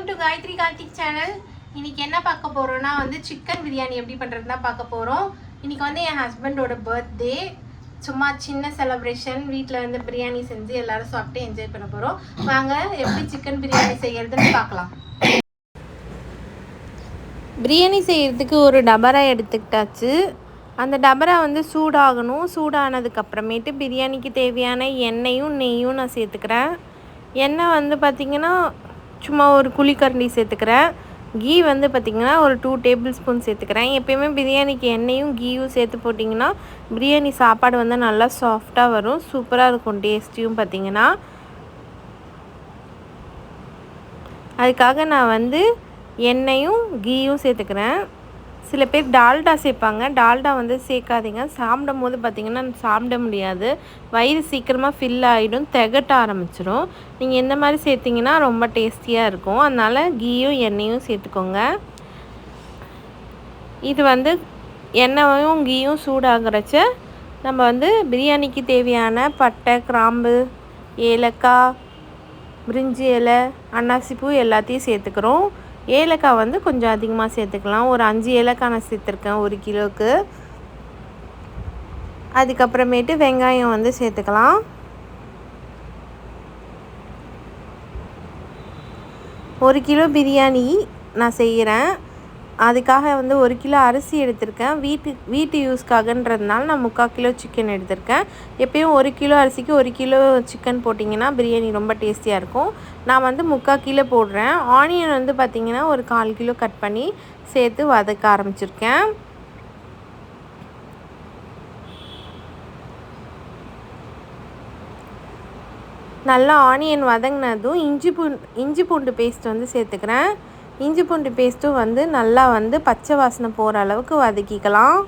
Welcome to Gayathri Karthik channel. இன்னைக்கு என்ன பார்க்க போறோம்னா சிக்கன் பிரியாணி எப்படி பண்றது தான் பார்க்க போறோம். இன்னைக்கு என் ஹஸ்பண்டோட பர்த்டே. சும்மா சின்ன செலிப்ரேஷன். வீட்டில் பிரியாணி செஞ்சு எல்லாரும் சாப்பிட்டு என்ஜாய் பண்ண போறோம். வாங்க எப்படி சிக்கன் பிரியாணி செய்யறதுன்னு பார்க்கலாம். பிரியாணி செய்யறதுக்கு ஒரு டபரா எடுத்துக்கிட்டாச்சு. அந்த டபரா சூடாகணும். சூடானதுக்கு அப்புறமேட்டு பிரியாணிக்கு தேவையான எண்ணெயும் நெய்யும் நான் சேர்த்துக்கிறேன். எண்ணெய் பார்த்திங்கன்னா சும்மா ஒரு குழிக்கரண்டி சேர்த்துக்கிறேன். கீ பார்த்திங்கன்னா ஒரு 2 டேபிள் ஸ்பூன் சேர்த்துக்கிறேன். எப்பயுமே பிரியாணிக்கு எண்ணெயும் கீயும் சேர்த்து போட்டிங்கன்னா பிரியாணி சாப்பாடு நல்லா சாஃப்டாக வரும். சூப்பராக இருக்கும் டேஸ்ட்டையும் பார்த்திங்கன்னா. அதுக்காக நான் எண்ணெயும் கீயும் சேர்த்துக்கிறேன். சில பேர் டால்டா சேர்ப்பாங்க. டால்டா சேர்க்காதீங்க. சாப்பிடும் போது பார்த்திங்கன்னா சாப்பிட முடியாது. வயிறு சீக்கிரமாக ஃபில் ஆகிடும், திகட்ட ஆரம்பிச்சிடும். நீங்கள் இந்த மாதிரி சேர்த்திங்கன்னா ரொம்ப டேஸ்டியாக இருக்கும். அதனால் கீயும் எண்ணெயும் சேர்த்துக்கோங்க. இது எண்ணெயும் கீயும் சூடாகிறச்ச நம்ம பிரியாணிக்கு தேவையான பட்டை, கிராம்பு, ஏலக்காய், பிரிஞ்சி இலை, அன்னாசிப்பூ எல்லாத்தையும் சேர்த்துக்கிறோம். ஏலக்காய் கொஞ்சம் அதிகமாக சேர்த்துக்கலாம். ஒரு 5 ஏலக்காய் நான் சேர்த்துருக்கேன் 1 கிலோவுக்கு. அதுக்கப்புறமேட்டு வெங்காயம் சேர்த்துக்கலாம். ஒரு கிலோ பிரியாணி நான் செய்கிறேன். அதுக்காக 1 கிலோ அரிசி எடுத்திருக்கேன். வீட்டு யூஸ்க்காகன்றதுனால நான் 3/4 கிலோ சிக்கன் எடுத்திருக்கேன். எப்பயும் 1 கிலோ அரிசிக்கு 1 கிலோ சிக்கன் போட்டிங்கன்னா பிரியாணி ரொம்ப டேஸ்டியாக இருக்கும். நான் 3/4 கிலோ போடுறேன். ஆனியன் பார்த்திங்கன்னா ஒரு 1/4 கிலோ கட் பண்ணி சேர்த்து வதக்க ஆரம்பிச்சிருக்கேன். நல்லா ஆனியன் வதங்கினதும் இஞ்சி பூண்டு பேஸ்ட் சேர்த்துக்கிறேன். இஞ்சி பூண்டு பேஸ்ட்டும் நல்லா பச்சை வாசனை போகிற அளவுக்கு வதக்கிக்கலாம்.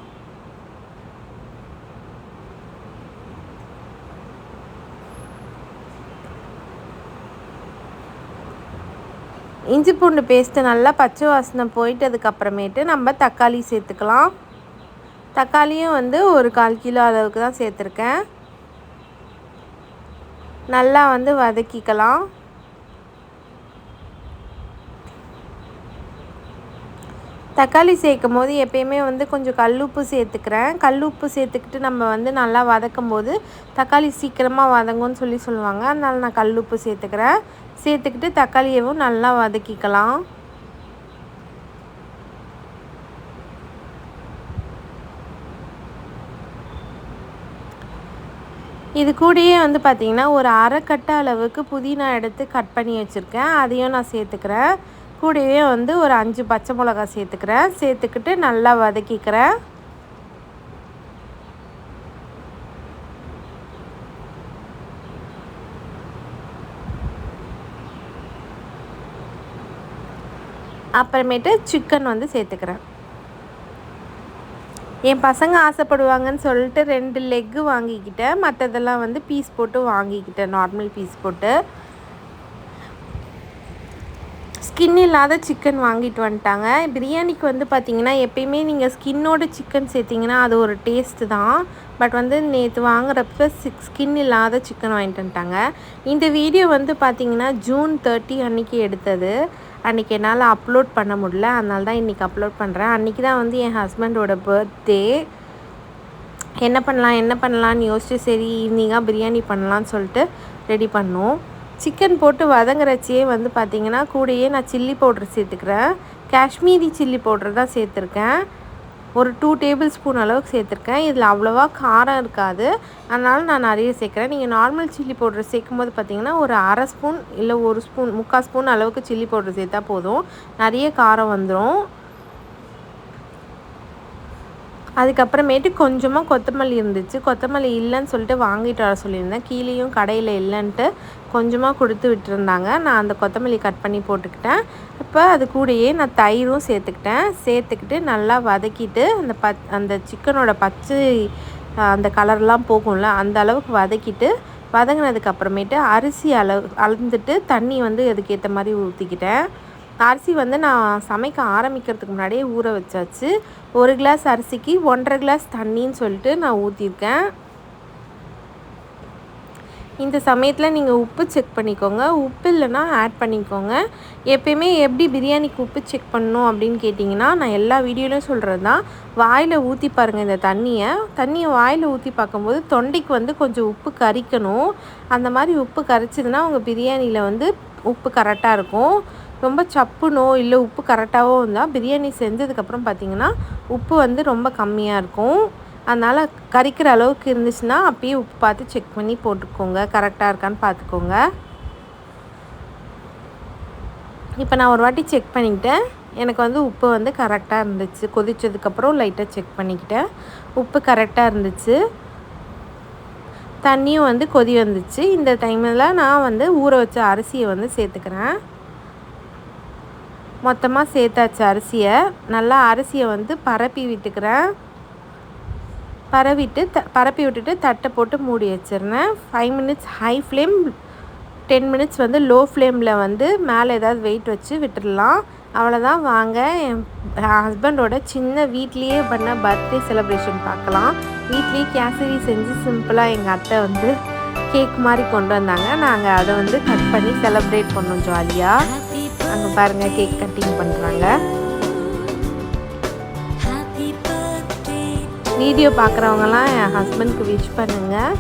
இஞ்சி பூண்டு பேஸ்ட்டு நல்லா பச்சை வாசனை போயிட்டதுக்கப்புறமேட்டு நம்ம தக்காளி சேர்த்துக்கலாம். தக்காளியும் ஒரு 1/4 கிலோ அளவுக்கு தான் சேர்த்துருக்கேன். நல்லா வதக்கிக்கலாம். தக்காளி சேர்க்கும் போது எப்பயுமே கொஞ்சம் கல்லுப்பு சேர்த்துக்கிறேன். கல்லுப்பு சேர்த்துக்கிட்டு நம்ம நல்லா வதக்கும் போது தக்காளி சீக்கிரமாக வதங்கும்னு சொல்லுவாங்க. அதனால் நான் கல்லுப்பு சேர்த்துக்கிறேன். சேர்த்துக்கிட்டு தக்காளியவும் நல்லா வதக்கிக்கலாம். இது கூடயே பார்த்திங்கன்னா ஒரு அரை கட்டு அளவுக்கு புதினா எடுத்து கட் பண்ணி வச்சுருக்கேன். அதையும் நான் சேர்த்துக்கிறேன். கூடவே ஒரு 5 பச்சை மிளகாய் சேர்த்துக்கிறேன். சேர்த்துக்கிட்டு நல்லா வதக்கிக்கிறேன். அப்புறமேட்டு சிக்கன் சேர்த்துக்கிறேன். என் பசங்க ஆசைப்படுவாங்கன்னு சொல்லிட்டு 2 லெக்கு வாங்கிக்கிட்டேன். மற்றதெல்லாம் பீஸ் போட்டு வாங்கிக்கிட்டேன். நார்மல் பீஸ் போட்டு. ஸ்கின் இல்லாத சிக்கன் வாங்கிட்டு வந்துட்டாங்க. பிரியாணிக்கு பார்த்திங்கன்னா எப்பயுமே நீங்கள் ஸ்கின்னோட சிக்கன் சேர்த்திங்கன்னா அது ஒரு டேஸ்ட்டு தான். பட் நேற்று வாங்குறப்ப ஸ்கின் இல்லாத சிக்கன் வாங்கிட்டு வந்துட்டாங்க. இந்த வீடியோ பார்த்திங்கன்னா ஜூன் 30 அன்றைக்கி எடுத்தது. அன்றைக்கி என்னால் அப்லோட் பண்ண முடியல. அதனால தான் இன்றைக்கி அப்லோட் பண்ணுறேன். அன்றைக்கி தான் என் ஹஸ்பண்டோட பர்த்டே. என்ன பண்ணலான்னு யோசிச்சு சரி ஈவினிங்காக பிரியாணி பண்ணலான்னு சொல்லிட்டு ரெடி பண்ணோம். சிக்கன் போட்டு வதங்குறச்சியே பார்த்திங்கன்னா கூடயே நான் சில்லி பவுட்ரு சேர்த்துக்கிறேன். காஷ்மீரி சில்லி பவுட்ரு தான் சேர்த்துருக்கேன். ஒரு 2 டேபிள் ஸ்பூன் அளவுக்கு சேர்த்துருக்கேன். இதில் அவ்வளோவா காரம் இருக்காது. அதனால் நான் நிறைய சேர்க்குறேன். நீங்கள் நார்மல் சில்லி பவுட்ரு சேர்க்கும் போது பார்த்திங்கன்னா ஒரு அரை ஸ்பூன் இல்லை 1 ஸ்பூன் 3/4 ஸ்பூன் அளவுக்கு சில்லி பவுட்ரு சேர்த்தா போதும். நிறைய காரம் வந்துடும். அதுக்கப்புறமேட்டு கொஞ்சமாக கொத்தமல்லி இருந்துச்சு. கொத்தமல்லி இல்லைன்னு சொல்லிட்டு வாங்கிட்டு வர சொல்லியிருந்தேன். கீழேயும் கடையில் இல்லைன்ட்டு கொஞ்சமாக கொடுத்து விட்டுருந்தாங்க. நான் அந்த கொத்தமல்லி கட் பண்ணி போட்டுக்கிட்டேன். இப்போ அது கூடயே நான் தயிரும் சேர்த்துக்கிட்டு நல்லா வதக்கிட்டு அந்த சிக்கனோட பச்சை அந்த கலர்லாம் போகும்ல அந்த அளவுக்கு வதக்கிட்டு வதங்கினதுக்கப்புறமேட்டு அரிசி அளந்துட்டு தண்ணி அதுக்கேற்ற மாதிரி ஊற்றிக்கிட்டேன். அரிசி நான் சமைக்க ஆரம்பிக்கிறதுக்கு முன்னாடியே ஊற வச்சாச்சு. 1 கிளாஸ் அரிசிக்கு 1.5 கிளாஸ் தண்ணின்னு சொல்லிட்டு நான் ஊற்றிருக்கேன். இந்த சமயத்தில் நீங்கள் உப்பு செக் பண்ணிக்கோங்க. உப்பு இல்லைன்னா ஆட் பண்ணிக்கோங்க. எப்பயுமே எப்படி பிரியாணிக்கு உப்பு செக் பண்ணணும் அப்படின்னு கேட்டிங்கன்னா, நான் எல்லா வீடியோலையும் சொல்கிறது தான். வாயில் ஊற்றி பாருங்கள் இந்த தண்ணியை வாயில் ஊற்றி பார்க்கும்போது தொண்டைக்கு வந்து கொஞ்சம் உப்பு கரிக்கணும். அந்த மாதிரி உப்பு கரைச்சிதுன்னா உங்கள் பிரியாணியில் வந்து உப்பு கரெக்டாக இருக்கும். ரொம்ப சப்புனோ இல்லை உப்பு கரெக்டாகவோ இருந்தால் பிரியாணி செஞ்சதுக்கப்புறம் பார்த்திங்கன்னா உப்பு வந்து ரொம்ப கம்மியாக இருக்கும். அதனால் கரிக்கிற அளவுக்கு இருந்துச்சுன்னா அப்பயே உப்பு பார்த்து செக் பண்ணி போட்டுக்கோங்க, கரெக்டாக இருக்கான்னு பார்த்துக்கோங்க. இப்போ நான் ஒரு வாட்டி செக் பண்ணிக்கிட்டேன். எனக்கு வந்து உப்பு வந்து கரெக்டாக இருந்துச்சு. கொதித்ததுக்கப்புறம் லைட்டாக செக் பண்ணிக்கிட்டேன். உப்பு கரெக்டாக இருந்துச்சு. தண்ணியும் வந்து கொதி வந்துச்சு. இந்த டைமில் நான் வந்து ஊற வச்ச அரிசியை வந்து சேர்த்துக்கிறேன். மொத்தமாக சேர்த்தாச்சு அரிசியை. நல்லா அரிசியை வந்து பரப்பி விட்டுக்கிறேன். பரப்பி விட்டுட்டு தட்டை போட்டு மூடி வச்சிருந்தேன். 5 மினிட்ஸ் ஹை ஃப்ளேம், 10 மினிட்ஸ் வந்து லோ ஃப்ளேமில் வந்து மேலே ஏதாவது வெயிட் வச்சு விட்டுடலாம். அவ்வளோதான். வாங்க என் ஹஸ்பண்டோட சின்ன வீட்லேயே பண்ண பர்த்டே செலிப்ரேஷன் பார்க்கலாம். வீட்லேயே கேசரி செஞ்சு சிம்பிளாக எங்கள் அத்தை வந்து கேக் மாதிரி கொண்டு வந்தாங்க. நாங்கள் அதை வந்து கட் பண்ணி செலிப்ரேட் பண்ணோம் ஜாலியாக. அங்கே பாருங்கள் கேக் கட்டிங் பண்ணுறாங்க. வீடியோ பார்க்குறவங்கலாம் என் ஹஸ்பண்ட்க்கு விஷ் பண்ணுங்கள்.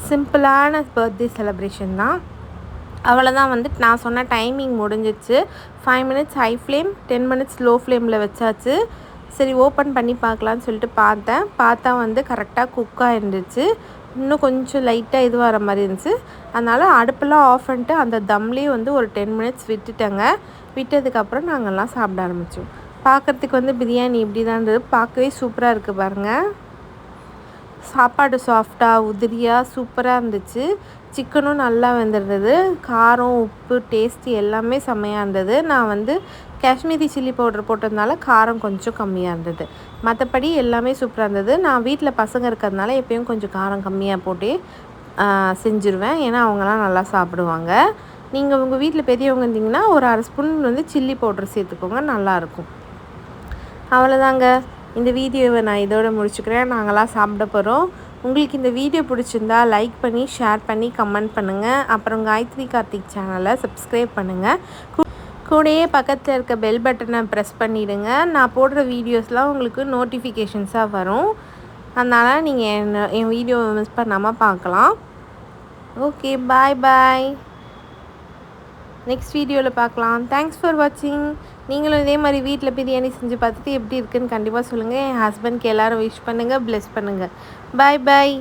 சிம்பிளான பர்த்டே செலிப்ரேஷன் தான். அவ்வளோதான். வந்து நான் சொன்ன டைமிங் முடிஞ்சிச்சு. 5 minutes high flame, 10 minutes low ஃப்ளேமில் வச்சாச்சு. சரி ஓப்பன் பண்ணி பார்க்கலான்னு சொல்லிட்டு பார்த்தா வந்து கரெக்டாக குக்காக இருந்துச்சு. இன்னும் கொஞ்சம் லைட்டாக இது வர மாதிரி இருந்துச்சு. அதனால் அடுப்பெல்லாம் ஆஃப் பண்ணிட்டு அந்த தம்லேயே வந்து ஒரு 10 மினிட்ஸ் விட்டுட்டேங்க. விட்டதுக்கப்புறம் நாங்கள்லாம் சாப்பிட ஆரம்பித்தோம். பார்க்குறதுக்கு வந்து பிரியாணி இப்படி தான் இருந்தது. பார்க்கவே சூப்பராக இருக்குது பாருங்கள். சாப்பாடு சாஃப்டாக உதிரியாக சூப்பராக இருந்துச்சு. சிக்கனும் நல்லா வெந்திருந்தது. காரம், உப்பு, டேஸ்ட்டு எல்லாமே செம்மையாக இருந்தது. நான் வந்து காஷ்மீரி சில்லி பவுடர் போட்டதுனால காரம் கொஞ்சம் கம்மியாக இருந்தது. மற்றபடி எல்லாமே சூப்பராக இருந்தது. நான் வீட்டில் பசங்க இருக்கிறதுனால எப்பயும் கொஞ்சம் காரம் கம்மியாக போட்டு செஞ்சுருவேன். ஏன்னா அவங்களாம் நல்லா சாப்பிடுவாங்க. நீங்கள் உங்கள் வீட்டில் பெரியவங்க இருந்தீங்கன்னா ஒரு 1/2 ஸ்பூன் வந்து சில்லி பவுடர் சேர்த்துக்கோங்க, நல்லாயிருக்கும். அவ்வளோதாங்க. இந்த வீடியோவை நான் இதோடு முடிச்சுக்கிறேன். நாங்களாம் சாப்பிட போகிறோம். உங்களுக்கு இந்த வீடியோ பிடிச்சிருந்தா லைக் பண்ணி, ஷேர் பண்ணி, கமெண்ட் பண்ணுங்கள். அப்புறம் காயத்ரி கார்த்திக் சேனலை சப்ஸ்கிரைப் பண்ணுங்கள். கூடயே பக்கத்தில் இருக்க பெல் பட்டனை ப்ரெஸ் பண்ணிவிடுங்க. நான் போடுற வீடியோஸ்லாம் உங்களுக்கு நோட்டிஃபிகேஷன்ஸாக வரும். அதனால் நீங்கள் என் வீடியோவை மிஸ் பண்ணாமல் பார்க்கலாம். ஓகே, பாய். நெக்ஸ்ட் வீடியோவில் பார்க்கலாம். தேங்க்ஸ் ஃபார் வாட்சிங். நீங்களும் இதே மாதிரி வீட்டில் பிரியாணி செஞ்சு பார்த்துட்டு எப்படி இருக்குன்னு கண்டிப்பாக சொல்லுங்கள். என் ஹஸ்பண்ட்க்கு எல்லோரும் விஷ் பண்ணுங்கள், ப்ளெஸ் பண்ணுங்கள். பாய்.